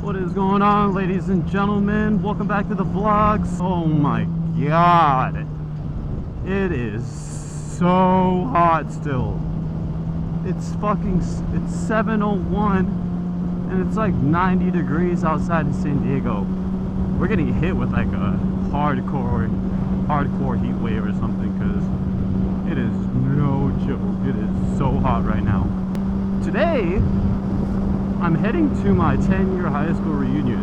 What is going on, ladies and gentlemen? Welcome back to the vlogs. Oh my god, it is so hot still. It's 7:01 and it's like 90 degrees outside of San Diego. We're getting hit with like a hardcore heat wave or something, because it is no joke. It is so hot right now. Today I'm heading to my 10-year high school reunion.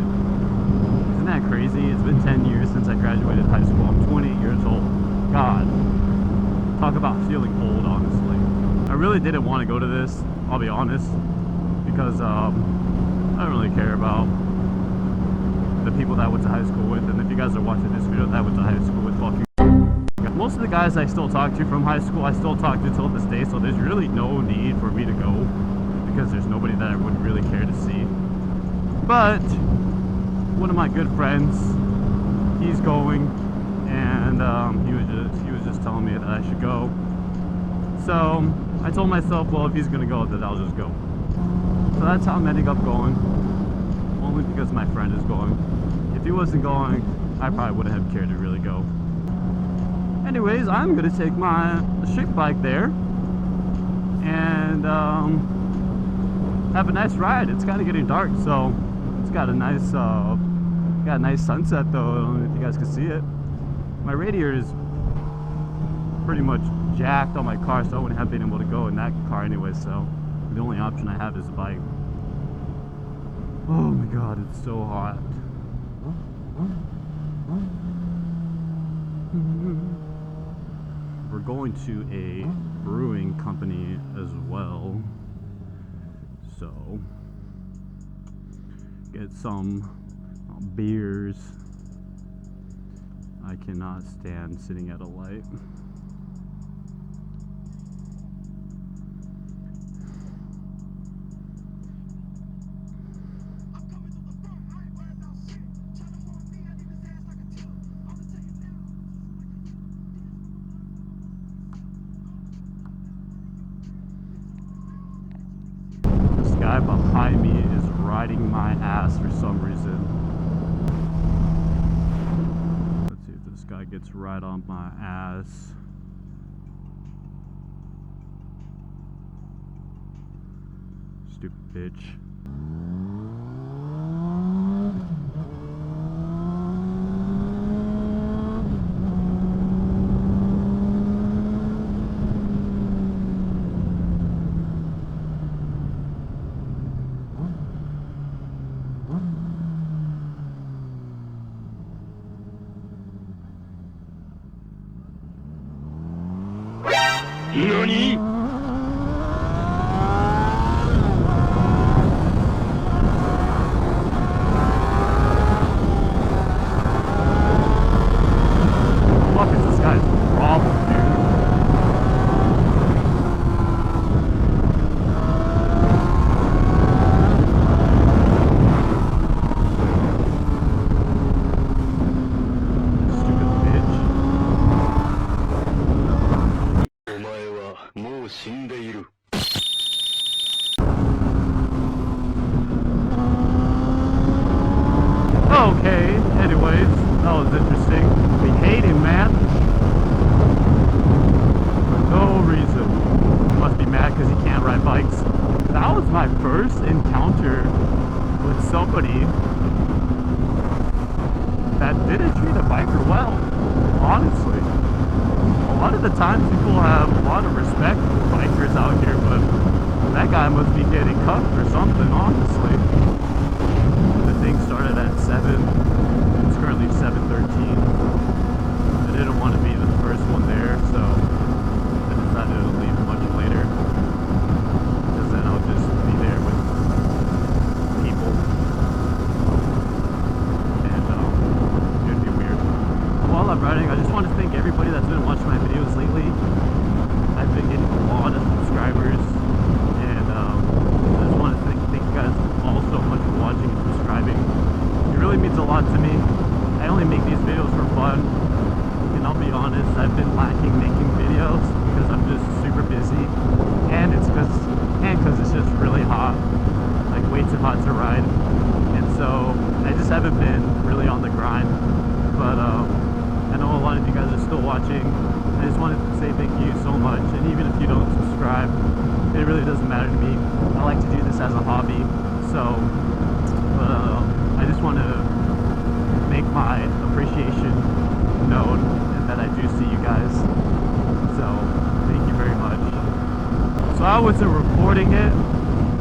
Isn't that crazy? It's been 10 years since I graduated high school. I'm 28 years old. God, talk about feeling old, honestly. I really didn't want to go to this, I'll be honest, because I don't really care about the people that I went to high school with. And if you guys are watching this video, that I went to high school with, fucking most of the guys I still talk to from high school, I still talk to till this day, so there's really no need for me to go, because there's nobody that I would really care to see. But one of my good friends, he's going, and he was just telling me that I should go. So I told myself, well, if he's gonna go, then I'll just go. So that's how I'm ending up going, only because my friend is going. If he wasn't going, I probably wouldn't have cared to really go. Anyways, I'm gonna take my street bike there and have a nice ride. It's kind of getting dark, so it's got a nice sunset though. I don't know if you guys can see it. My radiator is pretty much jacked on my car, so I wouldn't have been able to go in that car anyway, so the only option I have is a bike. Oh my god, it's so hot. We're going to a brewing company as well, so get some beers. I cannot stand sitting at a light. This guy behind me is riding my ass for some reason. Let's see if this guy gets right on my ass. Stupid bitch. NANI?! What is this guy's problem, dude? Stupid bitch. お前はもう死んでいる。 Okay, anyways, that was interesting. We hate him, man. For no reason. Must be mad because he can't ride bikes. That was my first encounter with somebody that didn't treat a biker well, honestly. A lot of the times people have a lot of respect for bikers out here, but that guy must be getting cuffed or something, honestly. The thing started at 7. It's currently 7:13. I didn't want to be the first one there, so I decided to leave much later, because then I'll just be there with people, and it'd be weird. While I'm riding, I just want to thank everybody that's been watching my videos lately. I've been getting a lot of subscribers, and I just want to thank you guys all so much for watching and subscribing. It really means a lot to me. I only make these videos for fun, and I'll be honest, I've been lacking making videos because I'm just super busy, and it's just really hot, like way too hot to ride. And so haven't been really on the grind, but I know a lot of you guys are still watching. I just wanted to say thank you so much, and even if you don't subscribe, it really doesn't matter to me. I like to do this as a hobby, so I just want to make my appreciation known and that I do see you guys. So thank you very much. So I wasn't recording it,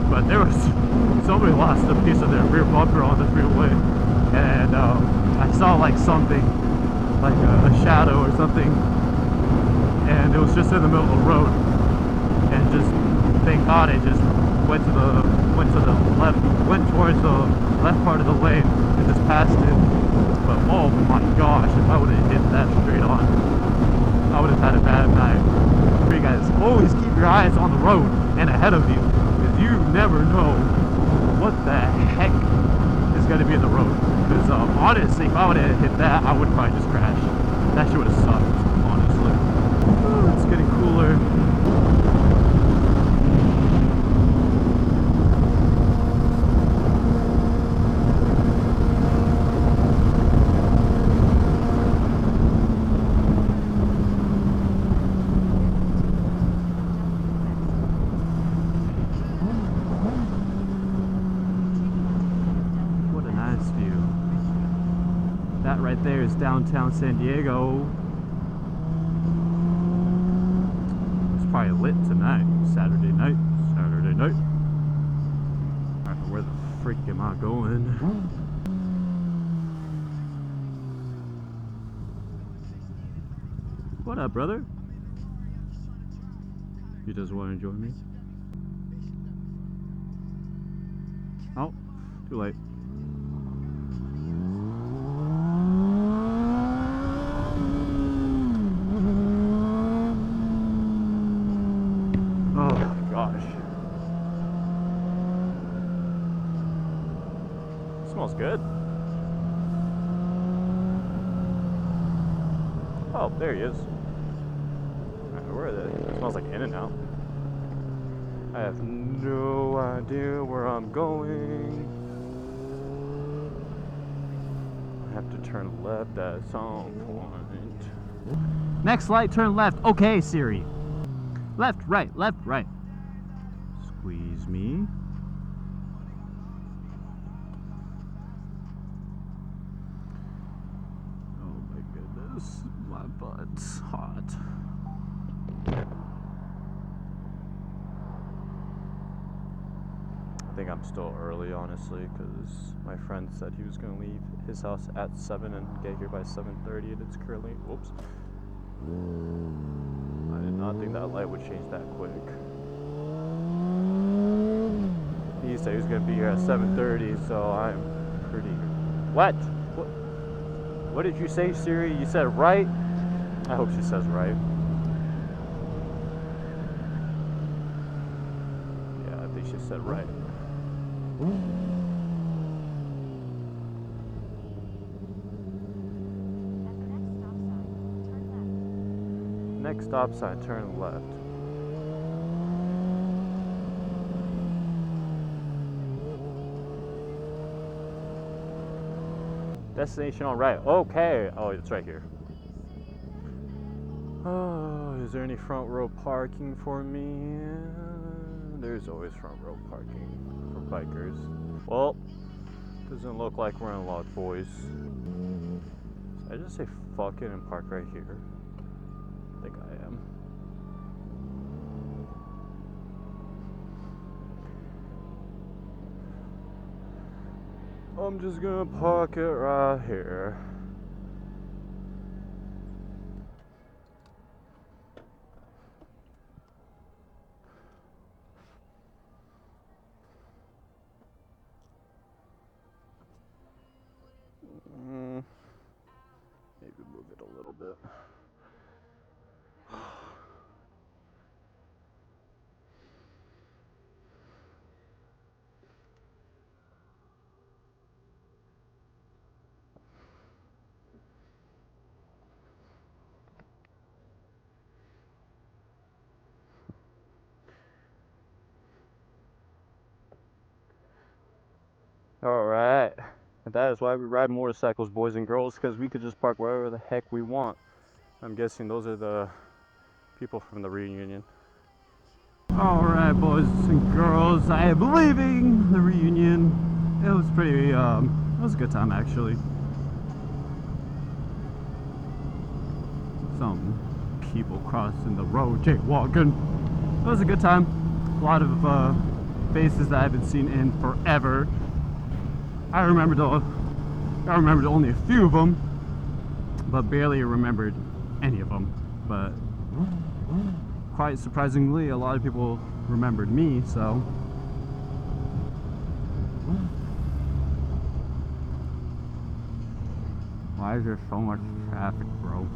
but there was somebody lost a piece of their rear bumper on the freeway, and I saw like something, like a shadow or something, and it was just in the middle of the road, and just thank God I just went towards the left part of the lane and just passed it. But oh my gosh, if I would have hit that straight on, I would have had a bad night. You guys, always keep your eyes on the road and ahead of you, because you never know what the heck is going to be in the road. Because honestly, if I would have hit that, I would probably just crash. That shit would have sucked, honestly. Oh, it's getting cooler. That right there is downtown San Diego. It's probably lit tonight. Saturday night. Alright, where the freak am I going? What up, brother? You just want to join me? Oh, too late. Oh gosh. Smells good. Oh, there he is. Alright, where are they? It smells like In-N-Out. I have no idea where I'm going. I have to turn left at some point. Next light, turn left. Okay, Siri. Left, right, left, right. Squeeze me. Oh my goodness, my butt's hot. I think I'm still early, honestly, because my friend said he was going to leave his house at 7 and get here by 7:30, and it's currently, whoops. I did not think that light would change that quick. He said he was going to be here at 7:30, so I'm pretty... What? What did you say, Siri? You said right? I hope she says right. Yeah, I think she said right. Next stop sign, turn left. Destination on right. Okay. Oh, it's right here. Oh, is there any front row parking for me? There's always front row parking for bikers. Well, doesn't look like we're unlocked, boys. Did I just say fuck it and park right here? I think I am. I'm just gonna park it right here. Maybe move it a little bit. All right. And that is why we ride motorcycles, boys and girls, because we could just park wherever the heck we want. I'm guessing those are the people from the reunion. Alright, boys and girls, I am leaving the reunion. It was pretty, it was a good time actually. Some people crossing the road, jaywalking. It was a good time. A lot of faces that I haven't seen in forever. I remembered only a few of them, but barely remembered any of them. But quite surprisingly, a lot of people remembered me, so. Why is there so much traffic, bro?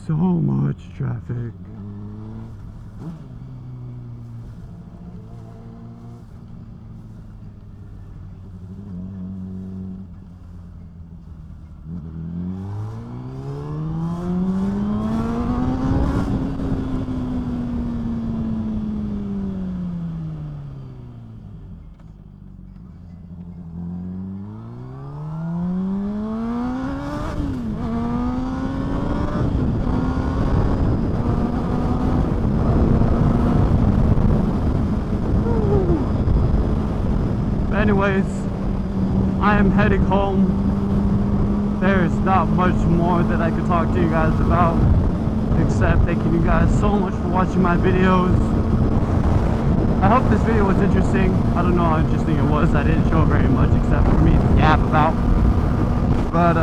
So much traffic. Anyways, I am heading home. There's not much more that I could talk to you guys about, except thanking you guys so much for watching my videos. I hope this video was interesting. I don't know how interesting it was. I didn't show very much except for me to yap about. But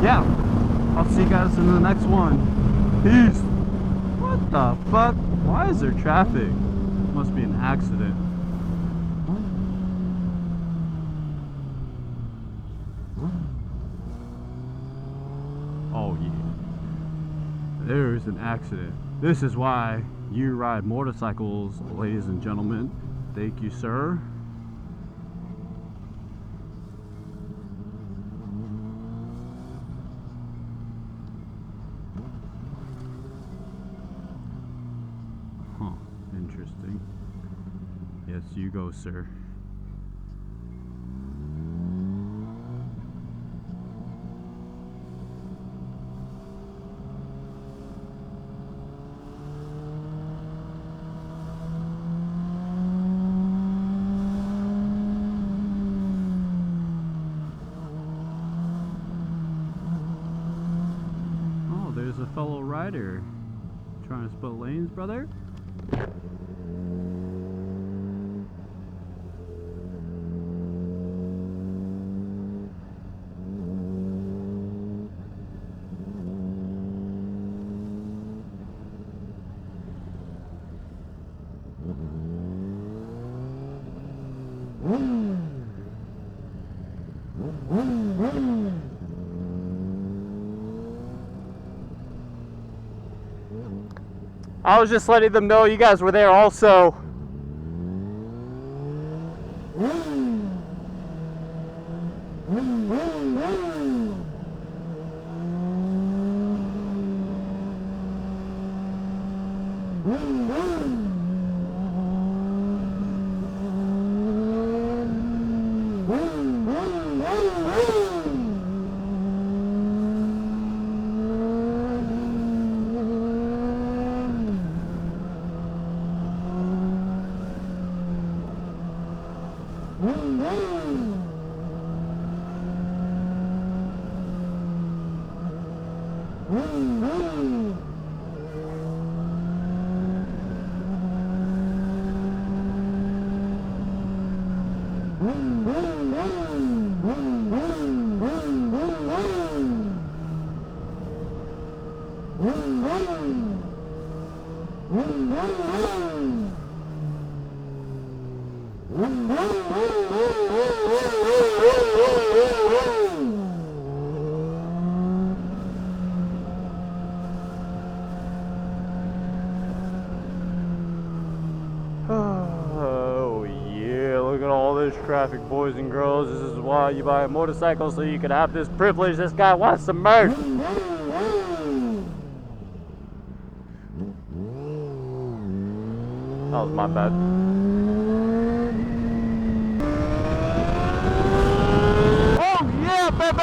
yeah, I'll see you guys in the next one. Peace. What the fuck? Why is there traffic? Must be an accident. Oh yeah, there's an accident. This is why you ride motorcycles, ladies and gentlemen. Thank you, sir. Huh, interesting. Yes, you go, sir. There's a fellow rider trying to split lanes, brother. I was just letting them know you guys were there also. Oh yeah, look at all this traffic, boys and girls. This is why you buy a motorcycle, so you can have this privilege. This guy wants to merge. That was my bad. Oh yeah, baby!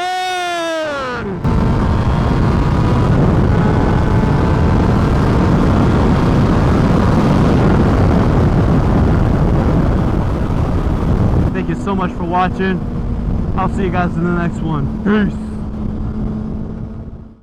Thank you so much for watching. I'll see you guys in the next one. Peace.